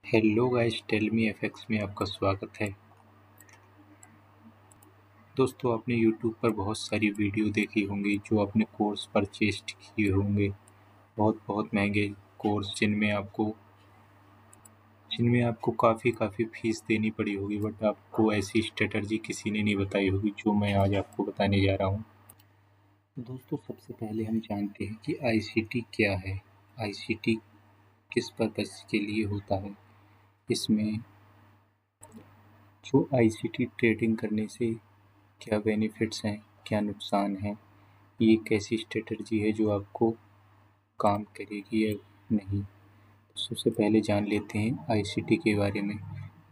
Hello guys, tell me FX में आपका स्वागत है। दोस्तों, आपने यूट्यूब पर बहुत सारी वीडियो देखी होंगी जो आपने कोर्स परचेज किए होंगे। बहुत बहुत महंगे कोर्स जिनमें आपको काफ़ी फीस देनी पड़ी होगी, बट आपको ऐसी स्ट्रेटजी किसी ने नहीं बताई होगी जो मैं आज आपको बताने जा रहा हूँ। दोस्तों, सबसे पहले हम जानते हैं कि आईसीटी क्या है। आईसीटी किस पर्पज़ के लिए होता है। इसमें जो आईसीटी ट्रेडिंग करने से क्या बेनिफिट्स हैं, क्या नुकसान हैं, ये एक ऐसी स्ट्रेटजी है जो आपको काम करेगी या नहीं। तो सबसे पहले जान लेते हैं आईसीटी के बारे में।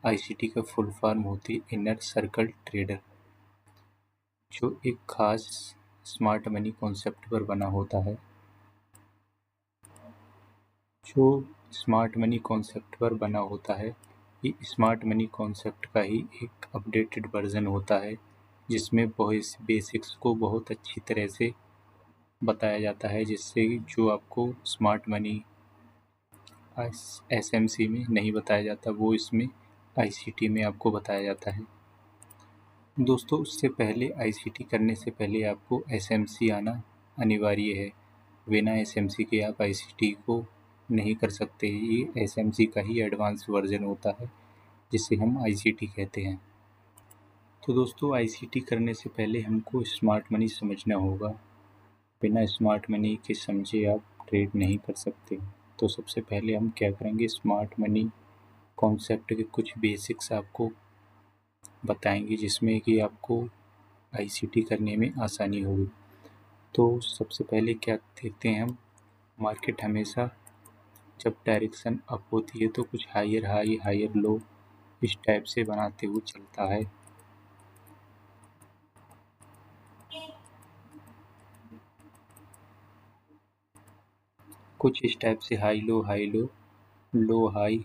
आईसीटी का फुल फॉर्म होती है इनर सर्कल ट्रेडर, जो एक खास स्मार्ट मनी कॉन्सेप्ट पर बना होता है। जो स्मार्ट मनी कॉन्सेप्ट पर बना होता है, ये स्मार्ट मनी कॉन्सेप्ट का ही एक अपडेटेड वर्जन होता है, जिसमें बहुत बेसिक्स को बहुत अच्छी तरह से बताया जाता है, जिससे जो आपको स्मार्ट मनी एसएमसी में नहीं बताया जाता, वो इसमें आईसीटी में आपको बताया जाता है। दोस्तों, उससे पहले आईसीटी करने से पहले आपको एसएमसी आना अनिवार्य है। बिना एसएमसी के आप आईसीटी को नहीं कर सकते। ये एसएमसी का ही एडवांस वर्जन होता है, जिसे हम आईसीटी कहते हैं। तो दोस्तों, आईसीटी करने से पहले हमको स्मार्ट मनी समझना होगा। बिना स्मार्ट मनी के समझे आप ट्रेड नहीं कर सकते। तो सबसे पहले हम क्या करेंगे, स्मार्ट मनी कॉन्सेप्ट के कुछ बेसिक्स आपको बताएंगे, जिसमें कि आपको आईसीटी करने में आसानी होगी। तो सबसे पहले क्या देखते हैं हम, मार्केट हमेशा जब डायरेक्शन अप होती है तो कुछ हायर हाई हायर लो इस टाइप से बनाते हुए चलता है। कुछ इस टाइप से हाई लो लो हाई,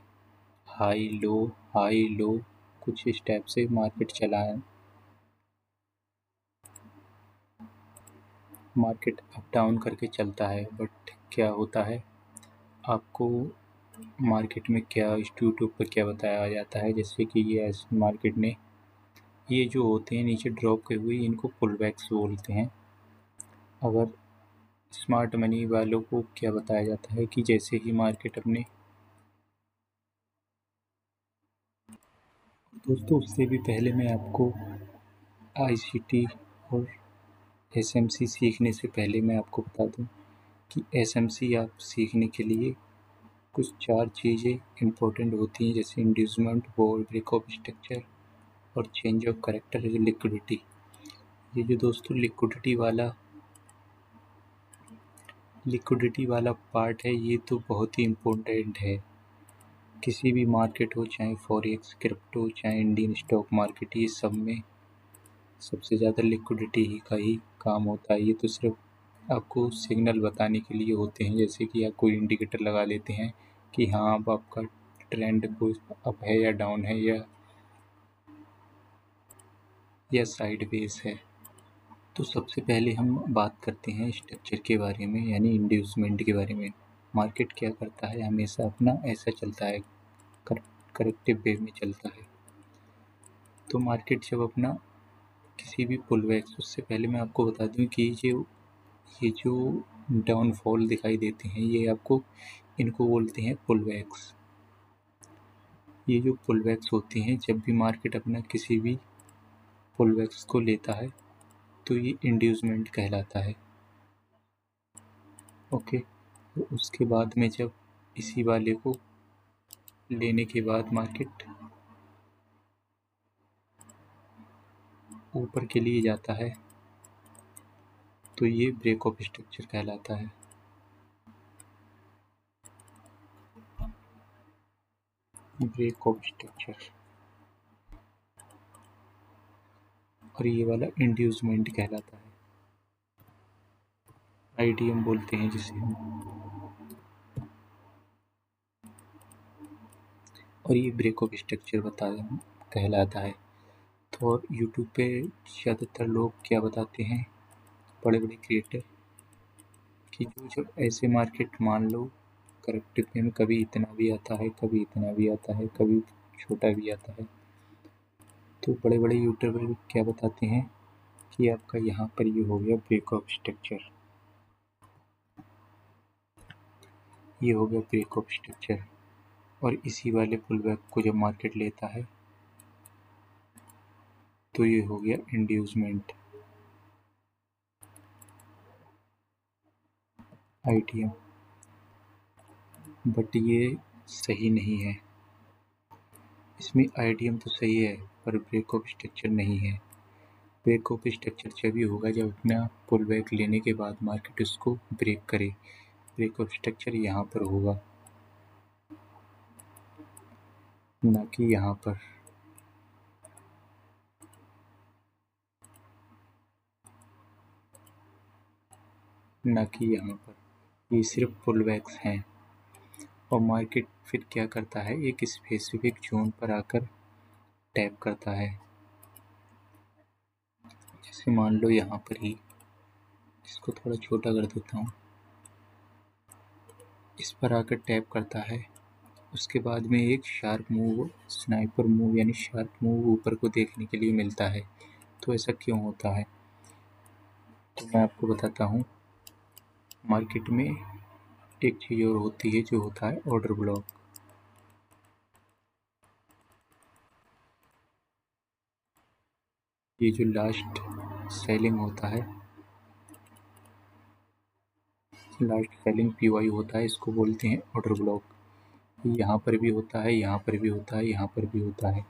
हाई लो, कुछ इस टाइप से मार्केट चला है। मार्केट अप डाउन करके चलता है, बट क्या होता है, आपको मार्केट में क्या यूट्यूब पर क्या बताया जाता है, जैसे कि ये मार्केट ने ये जो होते हैं नीचे ड्रॉप के हुए, इनको पुल बैक्स बोलते हैं। अगर स्मार्ट मनी वालों को क्या बताया जाता है कि जैसे ही मार्केट अपने दोस्तों, उससे भी पहले मैं आपको आईसीटी और एसएमसी सीखने से पहले मैं आपको बता दूं कि एसएमसी आप सीखने के लिए कुछ 4 चीज़ें इम्पोर्टेंट होती हैं, जैसे inducement, wall break of structure और चेंज ऑफ करेक्टर, लिक्विडिटी। ये जो दोस्तों लिक्विडिटी वाला पार्ट है, ये तो बहुत ही इम्पोर्टेंट है। किसी भी मार्केट हो, चाहे फॉरेक्स, क्रिप्टो, चाहे इंडियन स्टॉक मार्केट, ये सब में सबसे ज़्यादा लिक्विडिटी ही का ही काम होता है। ये तो सिर्फ आपको सिग्नल बताने के लिए होते हैं, जैसे कि आप कोई इंडिकेटर लगा लेते हैं कि हाँ, अब आपका ट्रेंड अप है या डाउन है या साइडवेज है। तो सबसे पहले हम बात करते हैं स्ट्रक्चर के बारे में, यानी इंड्यूसमेंट के बारे में। मार्केट क्या करता है, हमेशा अपना ऐसा चलता है, करेक्टिव वे में चलता है। तो मार्केट जब अपना किसी भी पुल बैक, उससे पहले मैं आपको बता दूं कि ये जो डाउनफॉल दिखाई देते हैं, ये आपको इनको बोलते हैं पुल बैक्स। ये जो पुल बैक्स होते हैं, जब भी मार्केट अपना किसी भी पुल बैक्स को लेता है तो ये इंड्यूसमेंट कहलाता है। ओके। तो उसके बाद में जब इसी वाले को लेने के बाद मार्केट ऊपर के लिए जाता है, तो ये ब्रेक ऑफ स्ट्रक्चर कहलाता है। Break of structure. और ये वाला इंड्यूसमेंट कहलाता है, आईडीएम बोलते हैं जिसे हम। और ये ब्रेक ऑफ स्ट्रक्चर कहलाता है। तो और यूट्यूब पे ज़्यादातर लोग क्या बताते हैं, बड़े बड़े क्रिएटर, कि जो जब ऐसे मार्केट मान लो करेक्टिव पेन कभी इतना भी आता है, कभी इतना भी आता है, कभी छोटा भी आता है। तो बड़े बड़े यूट्यूबर क्या बताते हैं कि आपका यहाँ पर ये हो गया ब्रेक ऑफ स्ट्रक्चर, ये हो गया ब्रेक ऑफ स्ट्रक्चर। और इसी वाले पुल बैक को जब मार्केट लेता है तो ये हो गया इंड्यूसमेंट, आईटीएम। बट ये सही नहीं है, इसमें आईटीएम तो सही है पर ब्रेक ऑफ स्ट्रक्चर नहीं है। ब्रेक ऑफ स्ट्रक्चर तभी होगा जब अपना पुल बैक लेने के बाद मार्केट उसको ब्रेक करे। ब्रेक ऑफ स्ट्रक्चर यहाँ पर होगा, ना कि यहाँ पर। ना कि यहाँ पर, ये सिर्फ पुल बैक्स हैं। और मार्केट फिर क्या करता है, एक स्पेसिफिक जोन पर आकर टैप करता है। जैसे मान लो यहाँ पर ही, इसको थोड़ा छोटा कर देता हूँ, इस पर आकर टैप करता है। उसके बाद में एक शार्प मूव, स्नाइपर मूव यानी शार्प मूव ऊपर को देखने के लिए मिलता है। तो ऐसा क्यों होता है, तो मैं आपको बताता हूँ। मार्केट में एक चीज़ और होती है जो होता है ऑर्डर ब्लॉक। ये जो लास्ट सेलिंग होता है, लास्ट सेलिंग पीवाई होता है, इसको बोलते हैं ऑर्डर ब्लॉक। यहाँ पर भी होता है, यहाँ पर भी होता है, यहाँ पर भी होता है।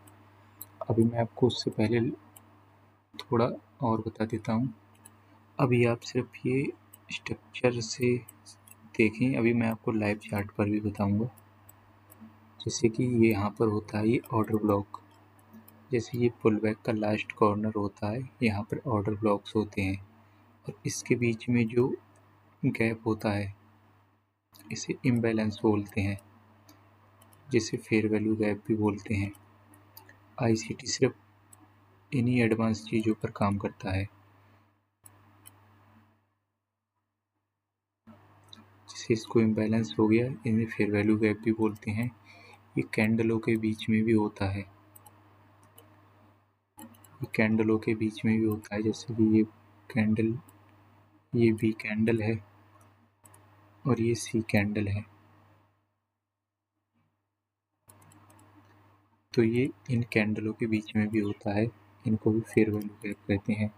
अभी मैं आपको उससे पहले थोड़ा और बता देता हूँ। अभी आप सिर्फ ये स्ट्रक्चर से देखें, अभी मैं आपको लाइव चार्ट पर भी बताऊँगा। जैसे कि ये यहाँ पर होता है ये ऑर्डर ब्लॉक, जैसे ये पुल बैक का लास्ट कॉर्नर होता है, यहाँ पर ऑर्डर ब्लॉक्स होते हैं। और इसके बीच में जो गैप होता है इसे इम्बैलेंस बोलते हैं, जिसे फेयर वैल्यू गैप भी बोलते हैं। आईसीटी सिर्फ इन्हीं एडवांस चीज़ों पर काम करता है। जैसे इसको इम्बैलेंस हो गया, इन्हें फेयर वैल्यू गैप भी बोलते हैं। ये कैंडलों के बीच में भी होता है, ये कैंडलों के बीच में भी होता है। जैसे कि ये कैंडल, ये बी कैंडल है और ये सी कैंडल है, तो ये इन कैंडलों के बीच में भी होता है। इनको भी फेयर वैल्यू गैप कहते हैं।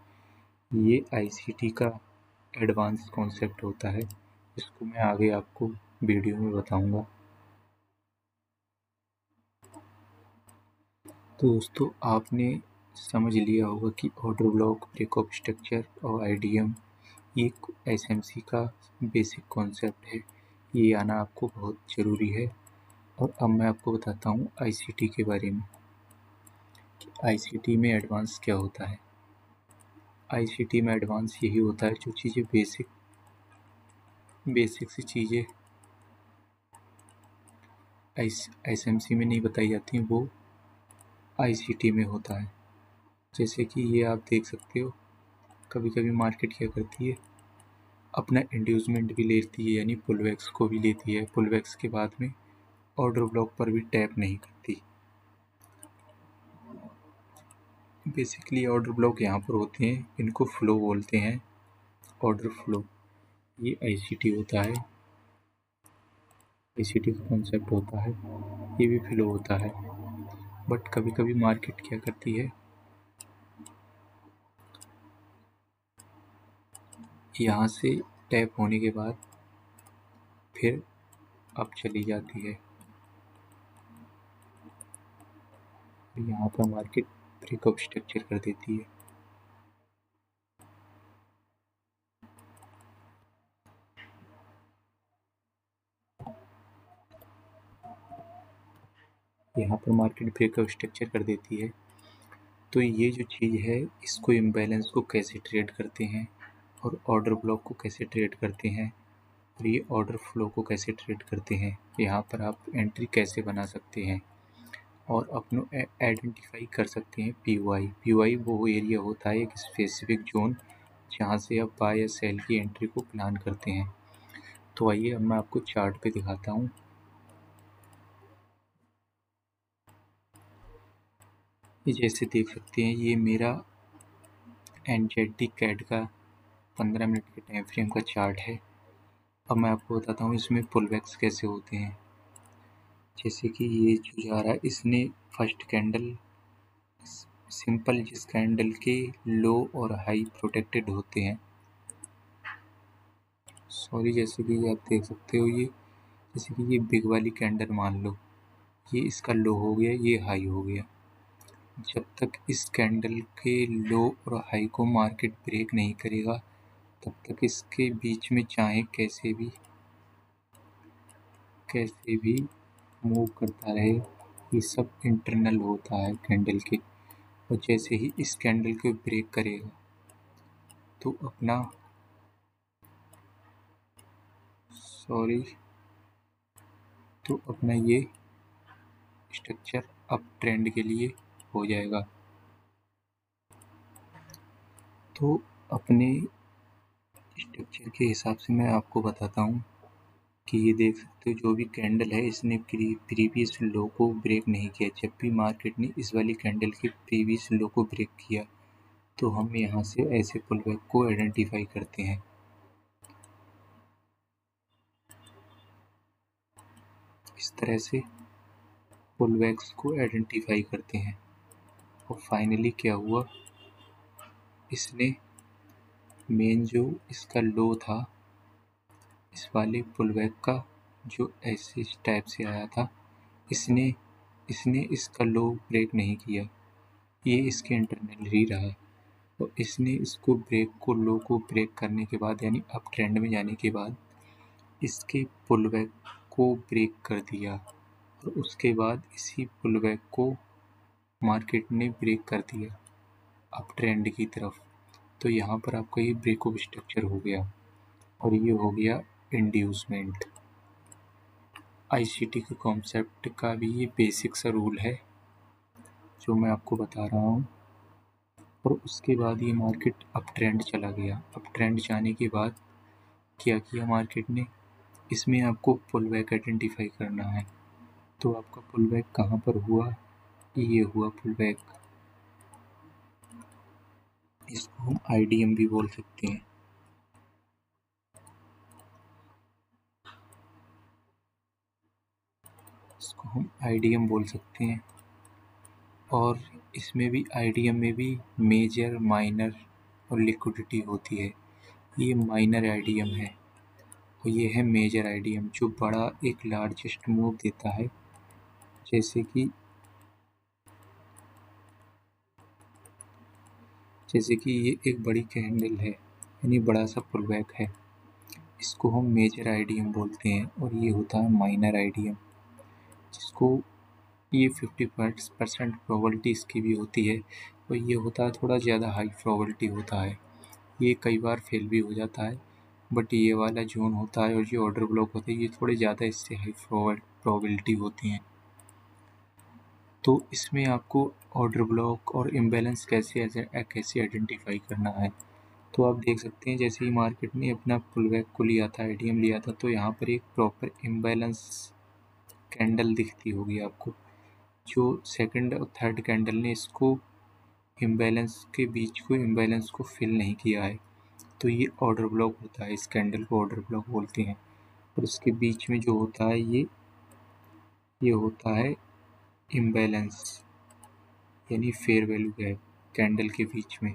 ये आईसीटी का एडवांस कॉन्सेप्ट होता है, इसको मैं आगे आपको वीडियो में बताऊंगा। तो दोस्तों आपने समझ लिया होगा कि order block, break of structure और आईडीएम ये एसएमसी का बेसिक कॉन्सेप्ट है। ये आना आपको बहुत ज़रूरी है। और अब मैं आपको बताता हूँ आईसीटी के बारे में कि आईसीटी में एडवांस क्या होता है। आईसीटी में एडवांस यही होता है जो चीज़ें बेसिक सी चीज़ें एसएमसी में नहीं बताई जाती, वो आईसीटी में होता है। जैसे कि ये आप देख सकते हो, कभी कभी मार्केट क्या करती है, अपना इंड्यूसमेंट भी लेती है, यानी पुलबैक्स को भी लेती है। पुलबैक्स के बाद में ऑर्डर ब्लॉक पर भी टैप नहीं करती। बेसिकली ऑर्डर ब्लॉक यहाँ पर होते हैं, इनको फ्लो बोलते हैं, ऑर्डर फ्लो। ये आईसीटी होता है, आईसीटी का कॉन्सेप्ट होता है, ये भी फ्लो होता है। बट कभी कभी मार्केट क्या करती है, यहाँ से टैप होने के बाद फिर अब चली जाती है। यहाँ पर मार्केट ब्रेकअप स्ट्रक्चर कर देती है। यहाँ पर मार्केट ब्रेकअप स्ट्रक्चर कर देती है। तो ये जो चीज़ है, इसको इम्बैलेंस को कैसे ट्रेड करते हैं और ऑर्डर ब्लॉक को कैसे ट्रेड करते हैं और ये ऑर्डर फ्लो को कैसे ट्रेड करते हैं, यहाँ पर आप एंट्री कैसे बना सकते हैं और अपनो आइडेंटिफाई कर सकते हैं। पीवाई, पीवाई वो एरिया होता है, एक स्पेसिफिक जोन, जहाँ से आप बाय या सेल की एंट्री को प्लान करते हैं। तो आइए अब मैं आपको चार्ट पे दिखाता हूँ। ये जैसे देख सकते हैं, ये मेरा NZD कैट का 15 मिनट के टाइम फ्रेम का चार्ट है। अब मैं आपको बताता हूँ इसमें पुल बैक्स कैसे होते हैं। जैसे कि ये जो जा रहा है, इसने फर्स्ट कैंडल सिंपल, जिस कैंडल के लो और हाई प्रोटेक्टेड होते हैं, सॉरी, जैसे कि आप देख सकते हो, ये जैसे कि ये बिग वाली कैंडल मान लो, ये इसका लो हो गया, ये हाई हो गया। जब तक इस कैंडल के लो और हाई को मार्केट ब्रेक नहीं करेगा, तब तक इसके बीच में चाहे कैसे भी मूव करता रहे, ये सब इंटरनल होता है कैंडल के। और जैसे ही इस कैंडल को ब्रेक करेगा तो अपना ये स्ट्रक्चर अप ट्रेंड के लिए हो जाएगा। तो अपने स्ट्रक्चर के हिसाब से मैं आपको बताता हूँ कि ये देख सकते हो, जो भी कैंडल है, इसने प्रीवियस लो को ब्रेक नहीं किया। जब भी मार्केट ने इस वाली कैंडल के प्रीवियस लो को ब्रेक किया, तो हम यहाँ से ऐसे पुल बैक को आइडेंटिफाई करते हैं। इस तरह से पुल बैक्स को आइडेंटिफाई करते हैं। और फाइनली क्या हुआ, इसने मेन जो इसका लो था, इस वाले पुल बैक का, जो ऐसे इस टाइप से आया था, इसने इसका लो ब्रेक नहीं किया, ये इसके इंटरनल ही रहा। तो इसने इसको लो को ब्रेक करने के बाद, यानी अप ट्रेंड में जाने के बाद, इसके पुल बैक को ब्रेक कर दिया। और उसके बाद इसी पुल बैक को मार्केट ने ब्रेक कर दिया अप ट्रेंड की तरफ। तो यहाँ पर आपका ये ब्रेक ऑफ स्ट्रक्चर हो गया, और ये हो गया इंड्यूसमेंट। ICT के कॉन्सेप्ट का भी ये बेसिक सा रूल है जो मैं आपको बता रहा हूँ। और उसके बाद ये मार्केट अप ट्रेंड चला गया। अप ट्रेंड जाने के बाद क्या किया मार्केट ने, इसमें आपको पुल बैक आइडेंटिफाई करना है। तो आपका पुल बैक कहाँ पर हुआ, ये हुआ पुल बैक। इसको हम IDM भी बोल सकते हैं। इसको हम IDM बोल सकते हैं। और इसमें भी IDM में भी मेजर, माइनर और लिक्विडिटी होती है। ये माइनर IDM है और ये है मेजर IDM, जो बड़ा एक लार्जेस्ट मूव देता है। जैसे कि ये एक बड़ी कैंडल है, यानी बड़ा सा पुल बैक है, इसको हम मेजर IDM बोलते हैं। और ये होता है माइनर IDM, जिसको ये 50% प्रोबेबिलिटी इसकी भी होती है। और ये होता है थोड़ा ज़्यादा हाई प्रोबेबिलिटी होता है, ये कई बार फेल भी हो जाता है। बट ये वाला जोन होता है और जो ऑर्डर ब्लॉक होते हैं, ये थोड़े ज़्यादा इससे हाई प्रोबेबिलिटी होती हैं। तो इसमें आपको ऑर्डर ब्लॉक और इम्बैलेंस कैसे आइडेंटिफाई करना है। तो आप देख सकते हैं, जैसे ही मार्केट ने अपना पुल बैक को लिया था, IDM लिया था, तो यहाँ पर एक प्रॉपर इम्बैलेंस कैंडल दिखती होगी आपको। जो सेकंड और थर्ड कैंडल ने इसको इम्बैलेंस को फिल नहीं किया है, तो ये ऑर्डर ब्लॉक होता है। इस कैंडल को ऑर्डर ब्लॉक बोलते हैं। और उसके बीच में जो होता है, ये होता है इम्बैलेंस, यानी फेयर वैल्यू गैप कैंडल के बीच में।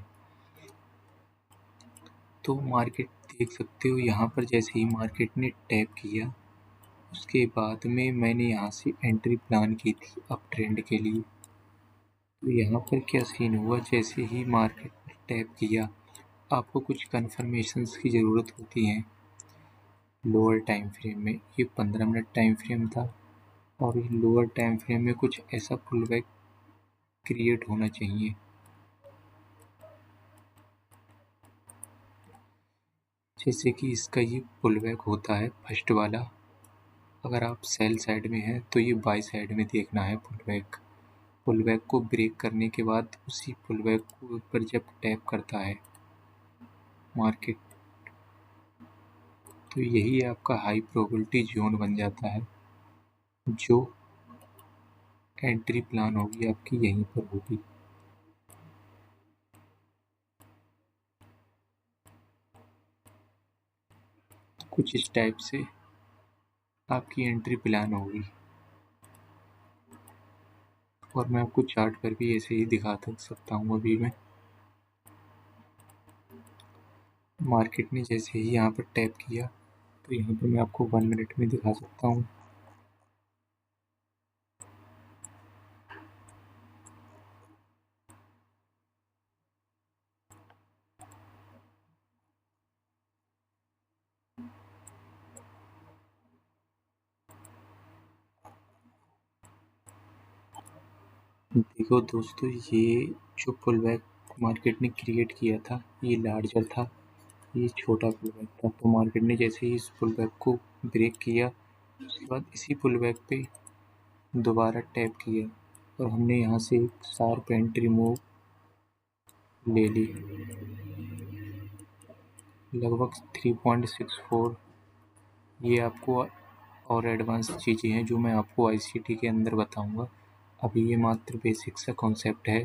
तो मार्केट देख सकते हो, यहाँ पर जैसे ही मार्केट ने टैप किया, उसके बाद में मैंने यहाँ से एंट्री प्लान की थी अप ट्रेंड के लिए। तो यहाँ पर क्या सीन हुआ, जैसे ही मार्केट ने टैप किया, आपको कुछ कन्फर्मेशंस की ज़रूरत होती है लोअर टाइम फ्रेम में। ये 15 मिनट टाइम फ्रेम था, और ये लोअर टाइम फ्रेम में कुछ ऐसा पुल बैक क्रिएट होना चाहिए। जैसे कि इसका ये पुल बैक होता है फर्स्ट वाला। अगर आप सेल साइड में हैं तो ये बाई साइड में देखना है पुल बैक को ब्रेक करने के बाद उसी पुल बैक को ऊपर जब टैप करता है मार्केट, तो यही आपका हाई प्रोबेबिलिटी जोन बन जाता है, जो एंट्री प्लान होगी आपकी यहीं पर होगी। कुछ इस टाइप से आपकी एंट्री प्लान होगी, और मैं आपको चार्ट पर भी ऐसे ही दिखा सकता हूँ। अभी मैं मार्केट ने जैसे ही यहाँ पर टैप किया तो यहाँ पर मैं आपको 1 मिनट में दिखा सकता हूँ। देखो दोस्तों, ये जो पुल बैक मार्केट ने क्रिएट किया था, ये लार्जर था, ये छोटा पुल बैक था। तो मार्केट ने जैसे ही इस पुल बैक को ब्रेक किया, उसके बाद इसी पुल बैक पे दोबारा टैप किया और हमने यहाँ से एक शार्प एंट्री मूव ले ली, लगभग 3.64। ये आपको और एडवांस चीज़ें हैं जो मैं आपको आईसीटी के अंदर बताऊंगा। अभी ये मात्र बेसिक सा कॉन्सेप्ट है।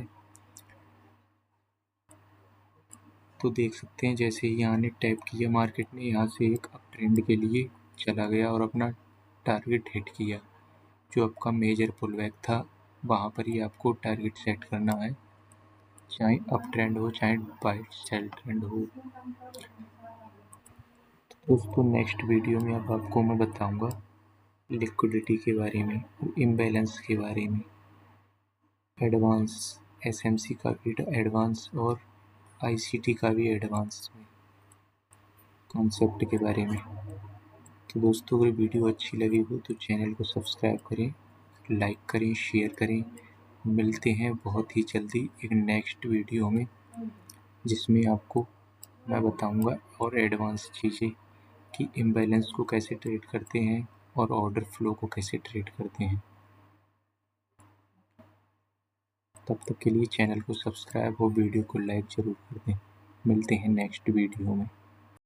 तो देख सकते हैं जैसे ही यहाँ ने टैप किया, मार्केट ने यहाँ से एक अप ट्रेंड के लिए चला गया और अपना टारगेट हिट किया। जो आपका मेजर पुल बैक था, वहाँ पर ही आपको टारगेट सेट करना है, चाहे अप ट्रेंड हो चाहे बाय सेल ट्रेंड हो। तो दोस्तों, नेक्स्ट वीडियो में अब आपको मैं बताऊंगा लिक्विडिटी के बारे में, इम्बैलेंस के बारे में, एडवांस एसएमसी का भी एडवांस और आईसीटी का भी एडवांस में कॉन्सेप्ट के बारे में। तो दोस्तों, अगर वीडियो अच्छी लगी हो तो चैनल को सब्सक्राइब करें, लाइक करें, शेयर करें। मिलते हैं बहुत ही जल्दी एक नेक्स्ट वीडियो में, जिसमें आपको मैं बताऊंगा और एडवांस चीज़ें कि इम्बैलेंस को कैसे ट्रेड करते हैं और ऑर्डर फ्लो को कैसे ट्रेड करते हैं। तब तक के लिए चैनल को सब्सक्राइब और वीडियो को लाइक ज़रूर कर दें। मिलते हैं नेक्स्ट वीडियो में।